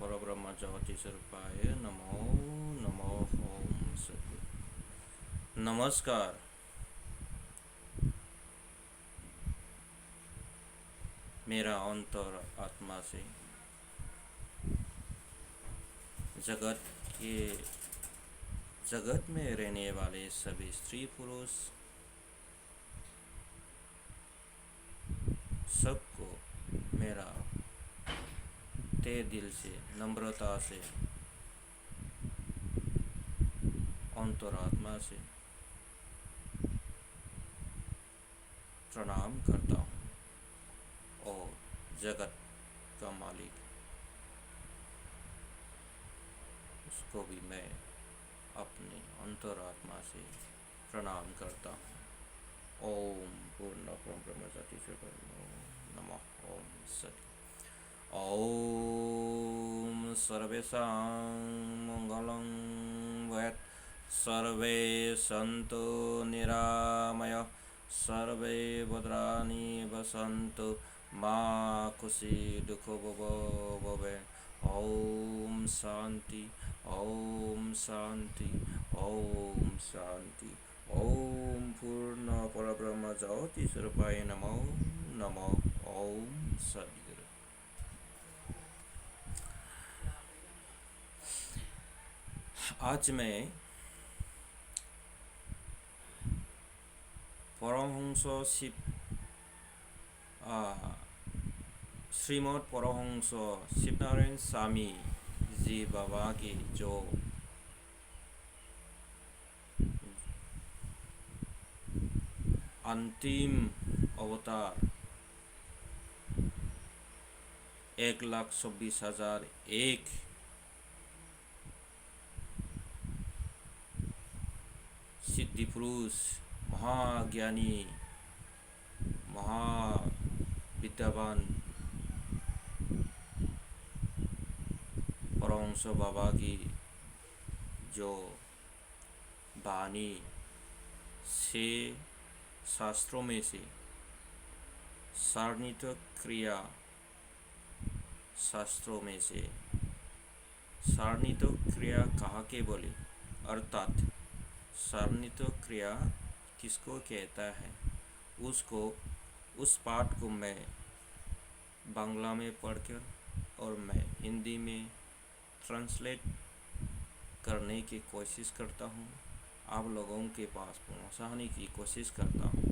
परब्रह्म ज्योति स्वरूपाय नमो नमो ओम सद्गुरु। नमस्कार। मेरा अंतर आत्मा से जगत के जगत में रहने वाले सभी स्त्री पुरुष सबको मेरा तहे दिल से नम्रता से अंतरात्मा से प्रणाम करता हूँ और जगत का मालिक उसको भी मैं अपने अंतरात्मा से प्रणाम करता हूँ। ओम पूर्ण ब्रह्म सती नमः ओम सती। ओम सर्वेषां मंगलं भवेत्, सर्वे सन्तु निरामयाः, सर्वे भद्राणि पश्यन्तु मा खुशी दुख भवेत्। ओम शांति ओम शांति ओम शांति। ओम पूर्ण परब्रह्म ज्योति स्वरूपाय नमो नमो ओम सद्गुरु। आज मैं परमहंस श्रीमद् परमहंस शिवनारायण स्वामी जी बाबा की जो अंतिम अवतार 1,26,001 सिद्धि पुरुष, महाज्ञानी, महाविद्यावान परमहंस बाबा की जो वाणी से शास्त्रों में से सारणित क्रिया शास्त्रों में से सारणित क्रिया कहा के बोले, अर्थात सारणित क्रिया किसको कहता है, उसको उस पाठ को मैं बांग्ला में पढ़कर और मैं हिंदी में ट्रांसलेट करने की कोशिश करता हूँ, आप लोगों के पास पहुँचाने की कोशिश करता हूँ।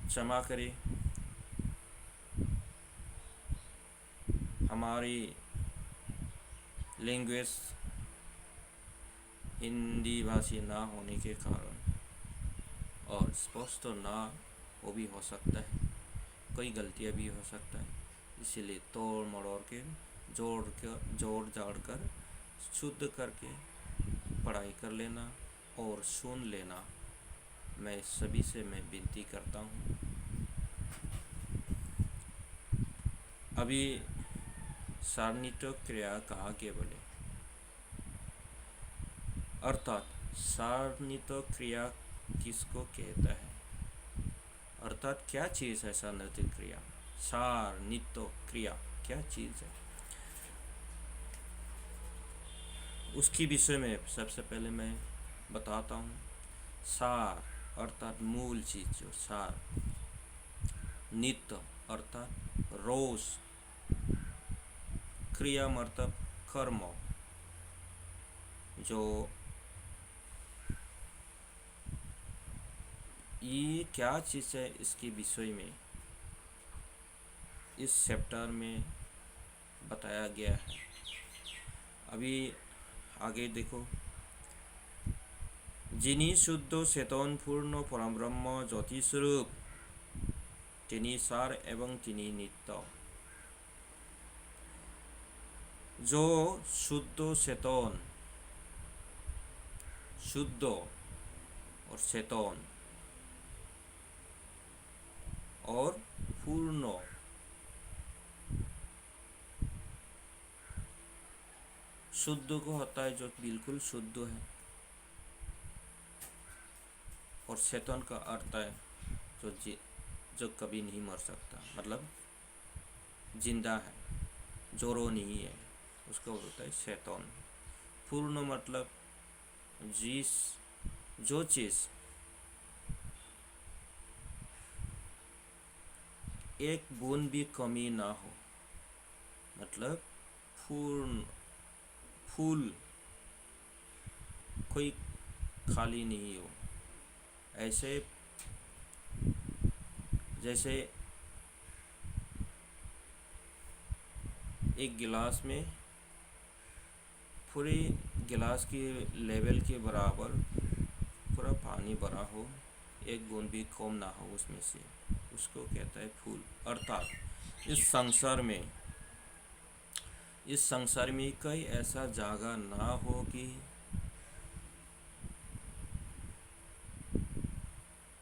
क्षमा करें, हमारी लैंग्वेज हिंदी भाषी ना होने के कारण और स्पष्ट ना वो भी हो सकता है, कई गलतियाँ भी हो सकता है, इसीलिए तोड़ मरोड़ के जोड़ जाड़ कर शुद्ध करके पढ़ाई कर लेना और सुन लेना, मैं सभी से मैं विनती करता हूँ। अभी सारणित क्रिया कहा के बोले, अर्थात सारणित क्रिया किसको कहता है, अर्थात क्या चीज़ है सारणित क्रिया, सारणित क्रिया क्या चीज़ है, उसकी विषय में सबसे पहले मैं बताता हूँ। सार अर्थात मूल चीज़, जो सार, नित्य अर्थात रोज, क्रिया मतलब कर्म, जो ये क्या चीज़ है इसके विषय में इस चैप्टर में बताया गया है। अभी आगे देखो, जिनी शुद्ध चेतन पूर्ण परब्रह्म ज्योति स्वरूप, तिनी सार एवं तिनी नित्य। जो शुद्ध चेतन, शुद्ध और चेतन और पूर्ण, शुद्ध को होता है जो बिल्कुल शुद्ध है, और चेतन का अर्थ है जो कभी नहीं मर सकता, मतलब जिंदा है। जोरो नहीं है, उसको बोलता है शैतान। पूर्ण मतलब जिस जो चीज़ एक बूंद भी कमी ना हो, मतलब पूर्ण फूल कोई खाली नहीं हो, ऐसे जैसे एक गिलास में पूरे गिलास के लेवल के बराबर पूरा पानी भरा हो, एक बूंद भी कम ना हो उसमें से, उसको कहता है फूल। अर्थात इस संसार में कई ऐसा जगह ना हो कि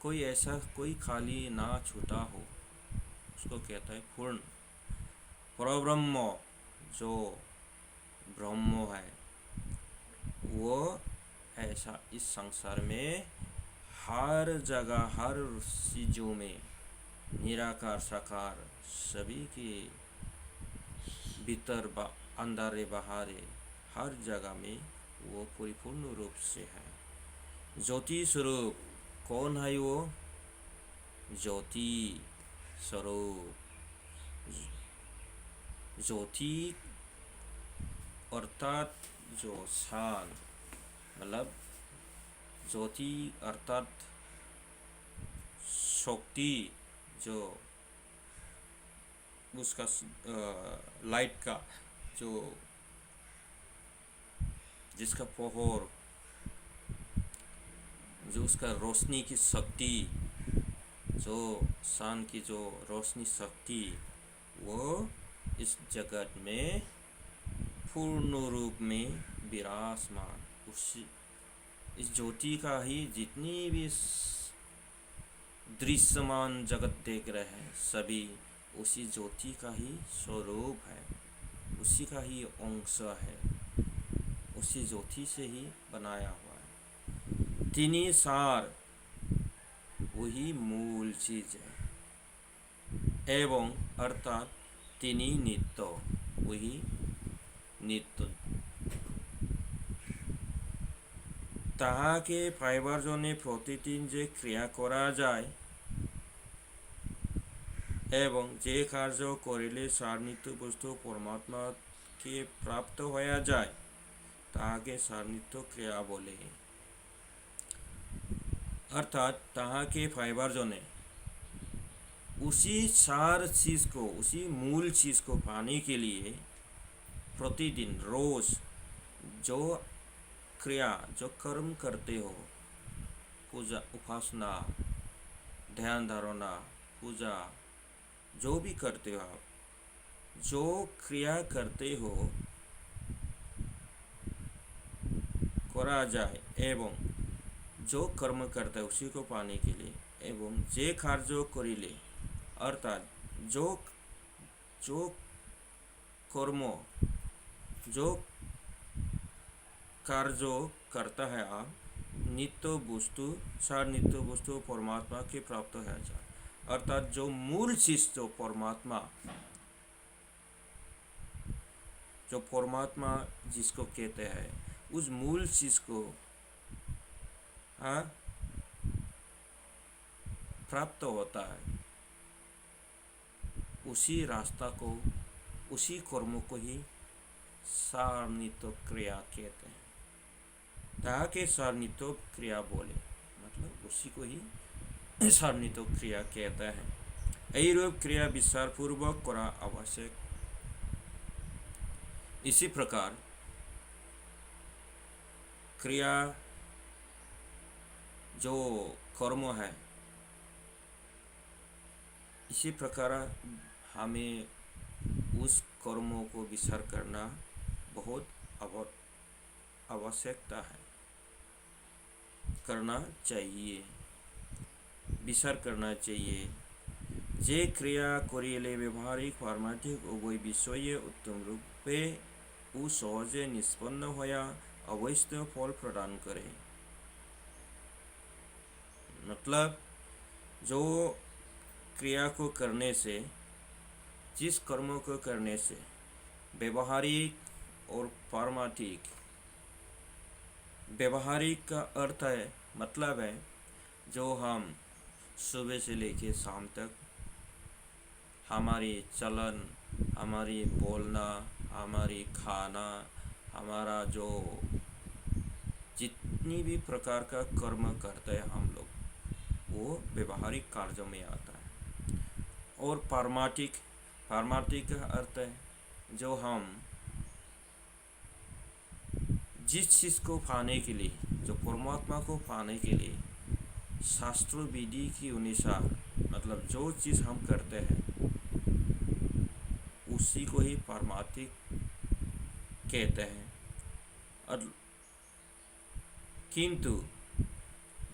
कोई खाली ना छूटा हो, उसको कहता है पूर्ण। परब्रह्म जो ब्रह्म है वो ऐसा इस संसार में हर जगह हर चीज़ों में निराकार साकार सभी के भीतर अंदर बाहर हर जगह में वो परिपूर्ण रूप से है। ज्योति स्वरूप कौन है वो? ज्योति स्वरूप। ज्योति अर्थात जो शान, मतलब ज्योति अर्थात शक्ति, जो उसका लाइट का जो जिसका पहर, जो उसका रोशनी की शक्ति, जो शान की जो रोशनी शक्ति, वो इस जगत में पूर्ण रूप में विराजमान। उसी इस ज्योति का ही जितनी भी दृश्यमान जगत देख रहे हैं सभी उसी ज्योति का ही स्वरूप है, उसी का ही अंश है, उसी ज्योति से ही बनाया हुआ है। तीनी सार वही मूल चीज है, एवं अर्थात तीनी नित्य वही नित्य। ताहाके पाइबार जने प्रतिदिन जे क्रिया करा जाए एवं जे कार्य करिले सारनित्य बस्तु परमात्मा के प्राप्त होया जाए ताहाके सारनित्य क्रिया बोले। अर्थात ताहाके पाइबार जने उसी सार चीज को, उसी मूल चीज को पाने के लिए प्रतिदिन रोज जो क्रिया जो कर्म करते हो, पूजा उपासना ध्यान धारणा पूजा जो भी करते हो आप, जो क्रिया करते हो करा जाए एवं जो कर्म करता है उसी को पाने के लिए, एवं जे कार्य करिले अर्थात जो जो कर्म जो कार्य करता है आप नित्य वस्तु सार नित्य वस्तु परमात्मा के प्राप्त है जाए। अर्थात जो मूल चीज जो परमात्मा जिसको कहते हैं उस मूल चीज को प्राप्त होता है, उसी रास्ता को उसी कर्म को ही सारनित्य क्रिया कहते हैं। ताके सारनित्य क्रिया बोले मतलब उसी को ही सारनित्य क्रिया कहता है। यही रूप क्रिया विचार पूर्वक करा आवश्यक। इसी प्रकार क्रिया जो कर्म है, इसी प्रकार हमें उस कर्मों को विचार करना बहुत आवश्यकता है, करना चाहिए, विचार करना चाहिए। जे क्रिया करिले व्यवहारिक पारमार्थिक उभय विषय उत्तम रूपे उ सहजे निष्पन्न होया अवश्य फल प्रदान करे। मतलब जो क्रिया को करने से, जिस कर्म को करने से व्यवहारिक और पारमार्थिक। व्यवहारिक का अर्थ है, मतलब है, जो हम सुबह से लेके शाम तक हमारी चलन, हमारी बोलना, हमारी खाना, हमारा जो जितनी भी प्रकार का कर्म करते हैं हम लोग, वो व्यवहारिक कार्यों में आता है। और पारमार्थिक, पारमार्थिक का अर्थ है जो हम जिस चीज़ को पाने के लिए, जो परमात्मा को पाने के लिए शास्त्र विधि के अनुसार, मतलब जो चीज़ हम करते हैं उसी को ही पारमार्थिक कहते हैं। और किंतु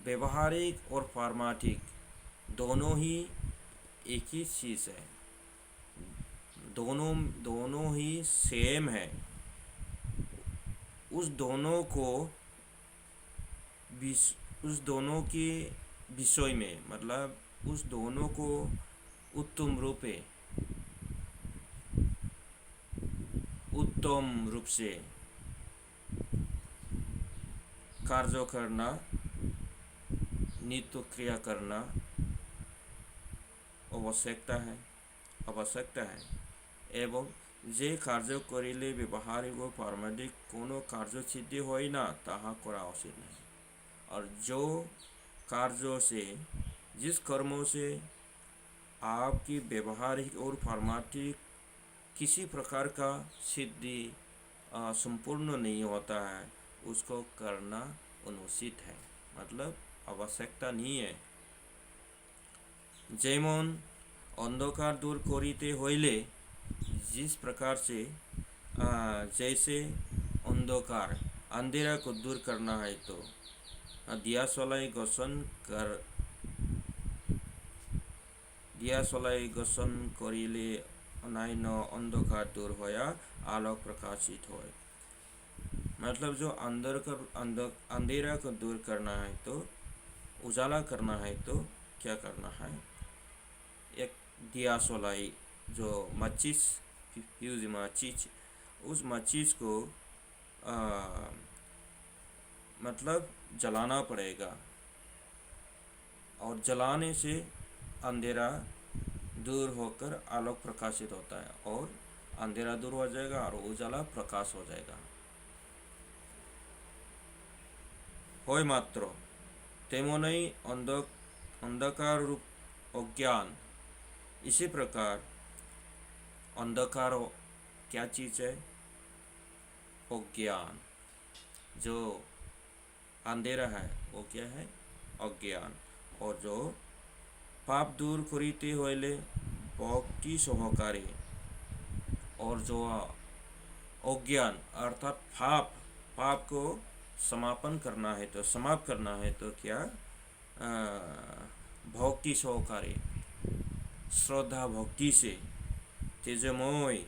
व्यवहारिक और पारमार्थिक दोनों ही एक ही चीज़ है, दोनों दोनों ही सेम है। उस दोनों को उस दोनों के विषय में, मतलब उस दोनों को उत्तम रूप से कार्य करना, नित्य क्रिया करना आवश्यकता है। एवं जे कार्य करिले व्यवहारिक और पारमार्थिक कोनो कार्य सिद्धि হয় না তাহা করা उचित नहीं। और जो कार्यों से, जिस कर्मों से आपकी व्यवहारिक और पारमार्थिक किसी प्रकार का सिद्धि संपूर्ण नहीं होता है, उसको करना अनुचित है, मतलब आवश्यकता नहीं है। যেমন अंधकार दूर करिते হইলে, जिस प्रकार से जैसे अंधकार, अंधेरा को दूर करना है तो दिया सलाई गसन करिले अनाइन अंधकार दूर होया आलोक प्रकाशित होय। मतलब जो अंधेरा को दूर करना है तो, उजाला करना है तो क्या करना है, एक दिया सलाई, जो माचिस, फ्यूज माचिस, उस माचिस को मतलब जलाना पड़ेगा। और जलाने से अंधेरा दूर होकर आलोक प्रकाशित होता है, और अंधेरा दूर हो जाएगा और उजाला प्रकाश हो जाएगा। होय मात्र तेमोनई अंधकार रूप अज्ञान। इसी प्रकार अंधकार क्या चीज़ है? अज्ञान। जो अंधेरा है वो क्या है? अज्ञान। और जो पाप दूर करिते होइले भक्ति सहकारी। और जो अज्ञान अर्थात पाप को समापन करना है तो, समाप्त करना है तो क्या? भक्ति सहकारी, श्रद्धा भक्ति से तेजमय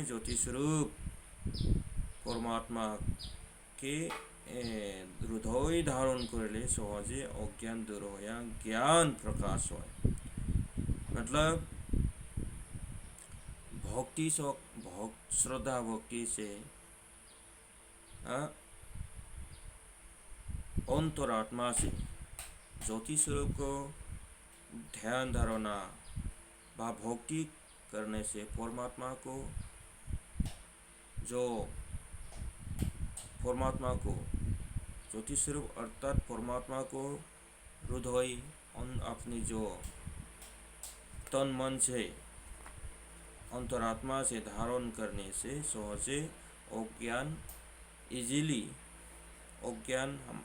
ज्योति स्वरूप परमात्मा के हृदय धारण करले सहजे अज्ञान दूर होया ज्ञान प्रकाश हो। मतलब श्रद्धा भक्ति से अंतरात्मा से ज्योति स्वरूप को ध्यान धारणा व भक्ति करने से परमात्मा को ज्योति स्वरूप अर्थात परमात्मा को हृदय अपनी जो तन मन से अंतरात्मा से धारण करने से सहजे अज्ञान हम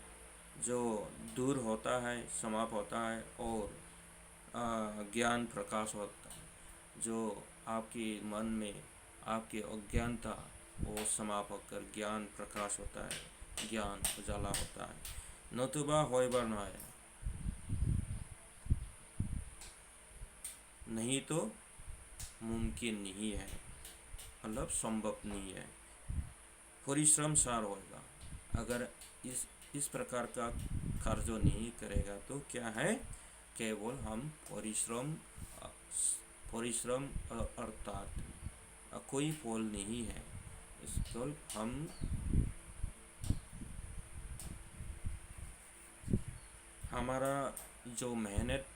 जो दूर होता है, समाप्त होता है, और ज्ञान प्रकाश होता है। जो आपके मन में आपके अज्ञानता वो समाप्त होकर ज्ञान प्रकाश होता है, ज्ञान उजाला होता है। नतुबा होइबार नय, नहीं तो मुमकिन नहीं है, मतलब संभव नहीं है। परिश्रम सार होगा। अगर इस प्रकार का कार्य नहीं करेगा तो क्या है? केवल हम परिश्रम परिश्रम अर्थात कोई फल नहीं है। स्थल हम हमारा जो मेहनत,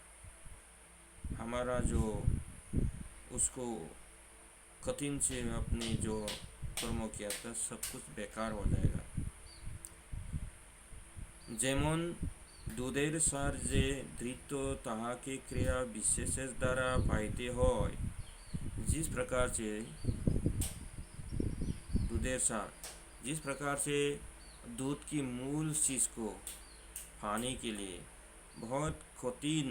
हमारा जो उसको कठिन से अपने जो कर्म किया था सब कुछ बेकार हो जाएगा। যেমন দুধের সার যে ধৃত তাহাকে क्रिया विशेष द्वारा पाइते হয়, जिस प्रकार से दूधेर सार, जिस प्रकार से दूध की मूल चीज़ को पाने के लिए बहुत कठिन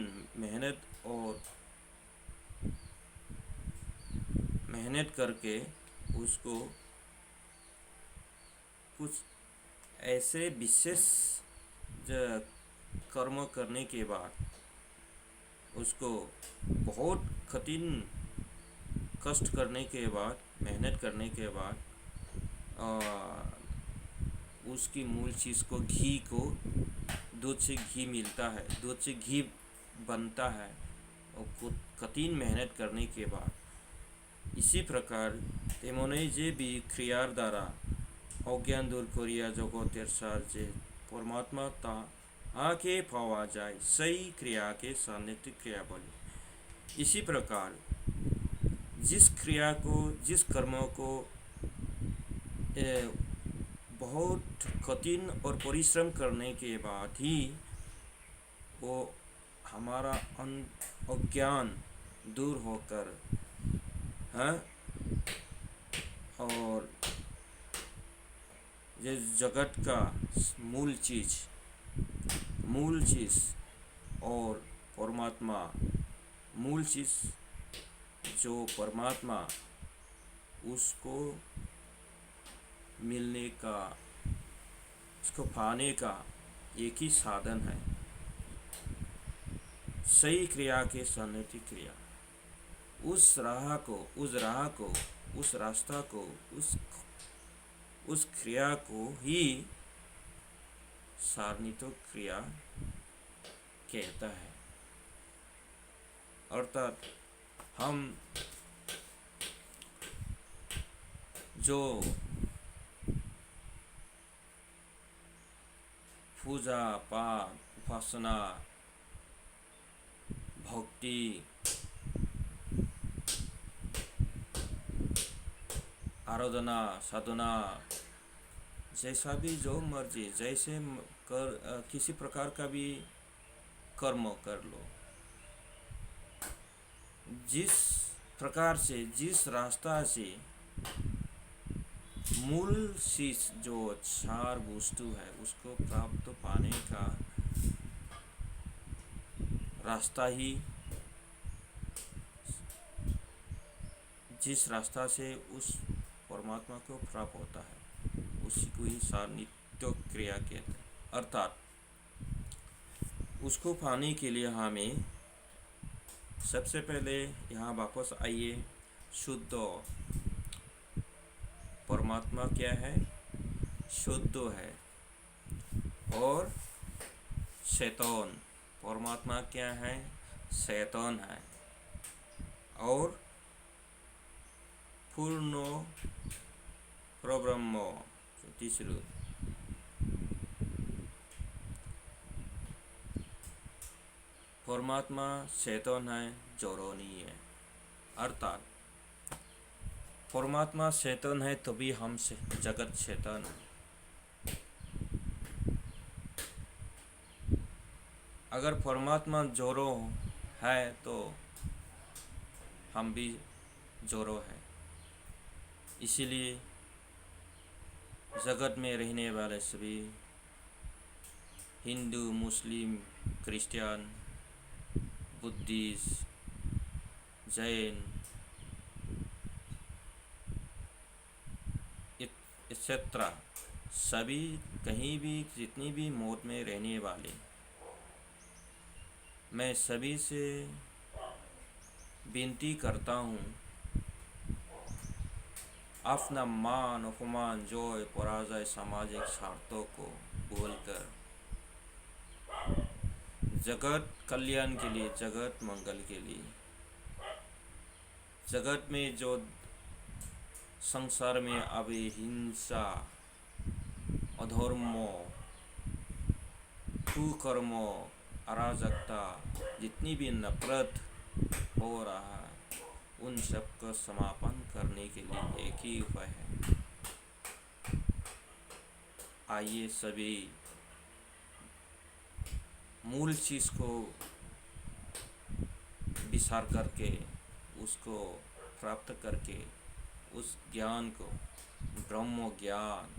मेहनत करके उसको कुछ ऐसे विशेष कर्म करने के बाद, उसको बहुत कठिन कष्ट करने के बाद, मेहनत करने के बाद उसकी मूल चीज़ को, घी को, दूध से घी मिलता है, दूध से घी बनता है और कठिन मेहनत करने के बाद। इसी प्रकार तेमने जे भी क्रियार द्वारा अज्ञान दूर करिया जगतेर सार जे परमात्मा ता आके पावा जाए, सही क्रिया के सान्निध्य क्रिया बोले। इसी प्रकार जिस क्रिया को, जिस कर्म को बहुत कठिन और परिश्रम करने के बाद ही वो हमारा अज्ञान दूर होकर और ये जगत का मूल चीज़ और परमात्मा, मूल चीज़ जो परमात्मा, उसको मिलने का, उसको पाने का एक ही साधन है, सही क्रिया के सान्निध्य क्रिया। उस रास्ता को, उस क्रिया को ही सान्निध्य क्रिया कहता है। अर्थात हम जो पूजा पाठ, उपासना, भक्ति, आराधना, साधना, जैसा भी जो मर्जी, जैसे किसी प्रकार का भी कर्म कर लो, जिस प्रकार से, जिस रास्ता से मूल चीज जो चार वस्तु है उसको प्राप्त पाने का रास्ता ही, जिस रास्ता से उस परमात्मा को प्राप्त होता है, उसी को ही सान्निध्य क्रिया कहते हैं। अर्थात उसको पाने के लिए हमें सबसे पहले यहाँ वापस आइए, शुद्ध परमात्मा क्या है? शुद्ध है। और शैतान, परमात्मा क्या है? शैतान है। और पूर्ण परब्रह्म जो तीसरा, परमात्मा शैतान है, जोरो नहीं है। अर्थात परमात्मा शैतान है तभी हम जगत शैतान है। अगर परमात्मा जोरो है तो हम भी जोरो है। इसीलिए जगत में रहने वाले सभी हिंदू, मुस्लिम, क्रिश्चियन, बुद्धिस्ट, जैन एक्सेट्रा, सभी कहीं भी जितनी भी मोड में रहने वाले, मैं सभी से विनती करता हूँ, अपना मान अपमान जोय पराजय सामाजिक स्वार्थों को भूलकर जगत कल्याण के लिए, जगत मंगल के लिए जगत में जो संसार में अभी हिंसा, अधर्म, कुकर्म, अराजकता, जितनी भी नफरत हो रहा है, उन सब का समापन करने के लिए एक ही उपाय है। आइए सभी मूल चीज़ को विचार करके, उसको प्राप्त करके, उस ज्ञान को, ब्रह्म ज्ञान,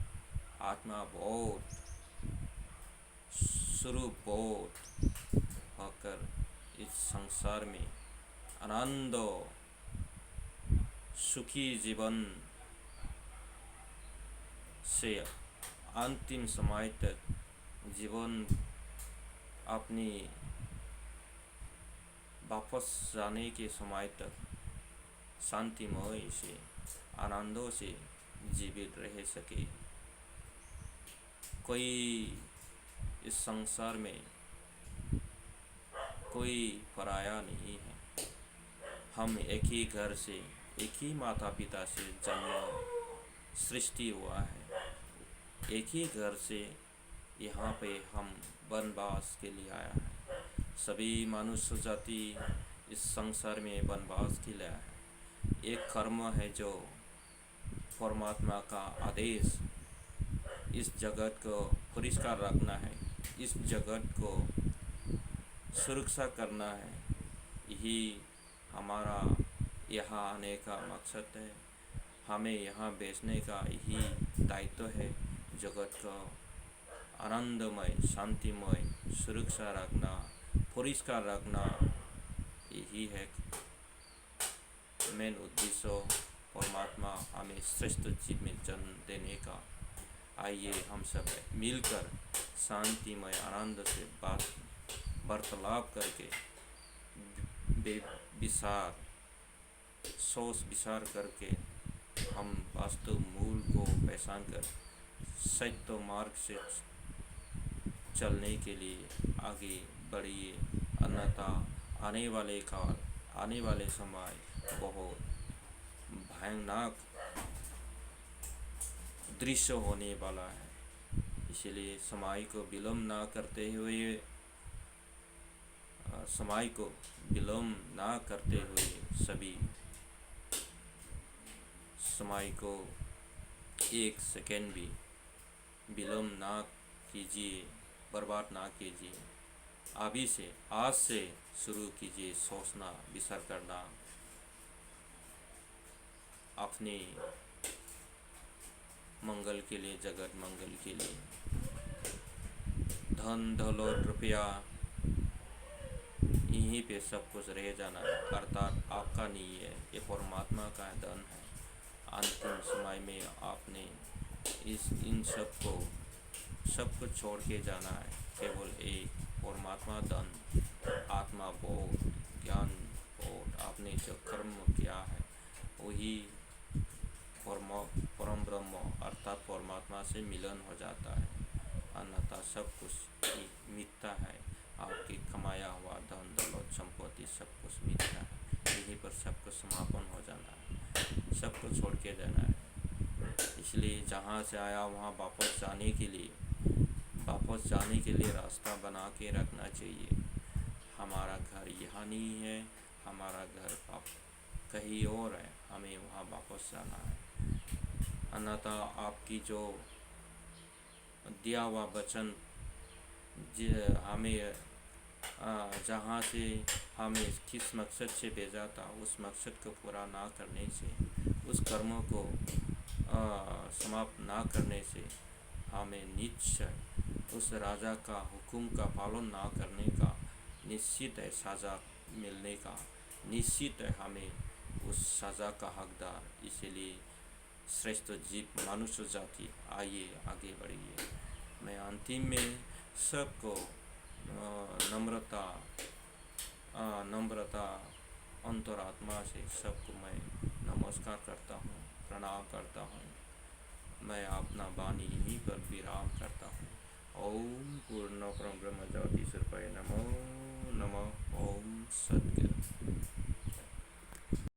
आत्मा बोध, स्वरूप बोध होकर इस संसार में आनंद सुखी जीवन से अंतिम समय तक जीवन अपनी वापस जाने के समय तक शांतिमय से, आनंदों से जीवित रह सके। कोई इस संसार में कोई पराया नहीं है। हम एक ही घर से, एक ही माता पिता से जन्म सृष्टि हुआ है। एक ही घर से यहाँ पे हम वनवास के लिए आया है। सभी मनुष्य जाति इस संसार में वनवास के लिए आया है। एक कर्म है जो परमात्मा का आदेश, इस जगत को परिष्कार रखना है, इस जगत को सुरक्षा करना है। यही हमारा यहाँ आने का मकसद है। हमें यहाँ बेचने का यही दायित्व है। जगत को आनंदमय, शांतिमय, सुरक्षा रखना, परिष्कार रखना, यही है मेन उद्देश्य परमात्मा हमें श्रेष्ठ जीव में जन्म देने का। आइए हम सब मिलकर शांतिमय आनंद से वार्तालाप करके विचार, सोच विचार करके हम वास्तव मूल को पहचान कर सत्य मार्ग से चलने के लिए आगे बढ़िए। अन्यथा आने वाले काल, आने वाले समय बहुत भयानक दृश्य होने वाला है। इसलिए समय को विलम्ब ना करते हुए, सभी समय को एक सेकेंड भी विलम्ब ना कीजिए, बर्बाद ना कीजिए। अभी से, आज से शुरू कीजिए सोचना, विचार करना, अपने मंगल के लिए, जगत मंगल के लिए। धन दौलत रुपया यहीं पे सब कुछ रह जाना है, अर्थात आपका नहीं है, ये परमात्मा का धन है। अंतिम समय में आपने इन सब को छोड़ के जाना है। केवल एक परमात्मा धन, आत्मा बोध, ज्ञान बोध, आपने जो कर्म किया है वही परम ब्रह्म अर्थात परमात्मा से मिलन हो जाता है। अन्यथा सब कुछ मिथ्या है। आपकी कमाया हुआ धन दौलत संपत्ति सब कुछ मिथ्या है। यहीं पर सबको समापन हो जाना है, सबको छोड़ के जाना है। इसलिए जहाँ से आया वहाँ वापस जाने के लिए रास्ता बना के रखना चाहिए। हमारा घर यहाँ नहीं है, हमारा घर कहीं और है, हमें वहाँ वापस जाना है। अन्यथा आपकी जो दिया हुआ वचन हमें जहाँ से हमें किस मकसद से भेजा था, उस मकसद को पूरा ना करने से, उस कर्म को समाप्त ना करने से हमें निश्चय उस राजा का हुक्म का पालन ना करने का निश्चित है, सज़ा मिलने का निश्चित है। हमें उस सज़ा का हकदार। इसीलिए श्रेष्ठ जीव मनुष्य जाति, आइए आगे बढ़िए। मैं अंतिम में सबको नम्रता अंतरात्मा से सबको मैं नमस्कार करता हूँ, प्रणाम करता हूँ। मैं अपना वाणी यहीं पर विराम करता हूँ। ओम पूर्ण ब्रह्म ज्योति स्वरूपाय नमो नमः।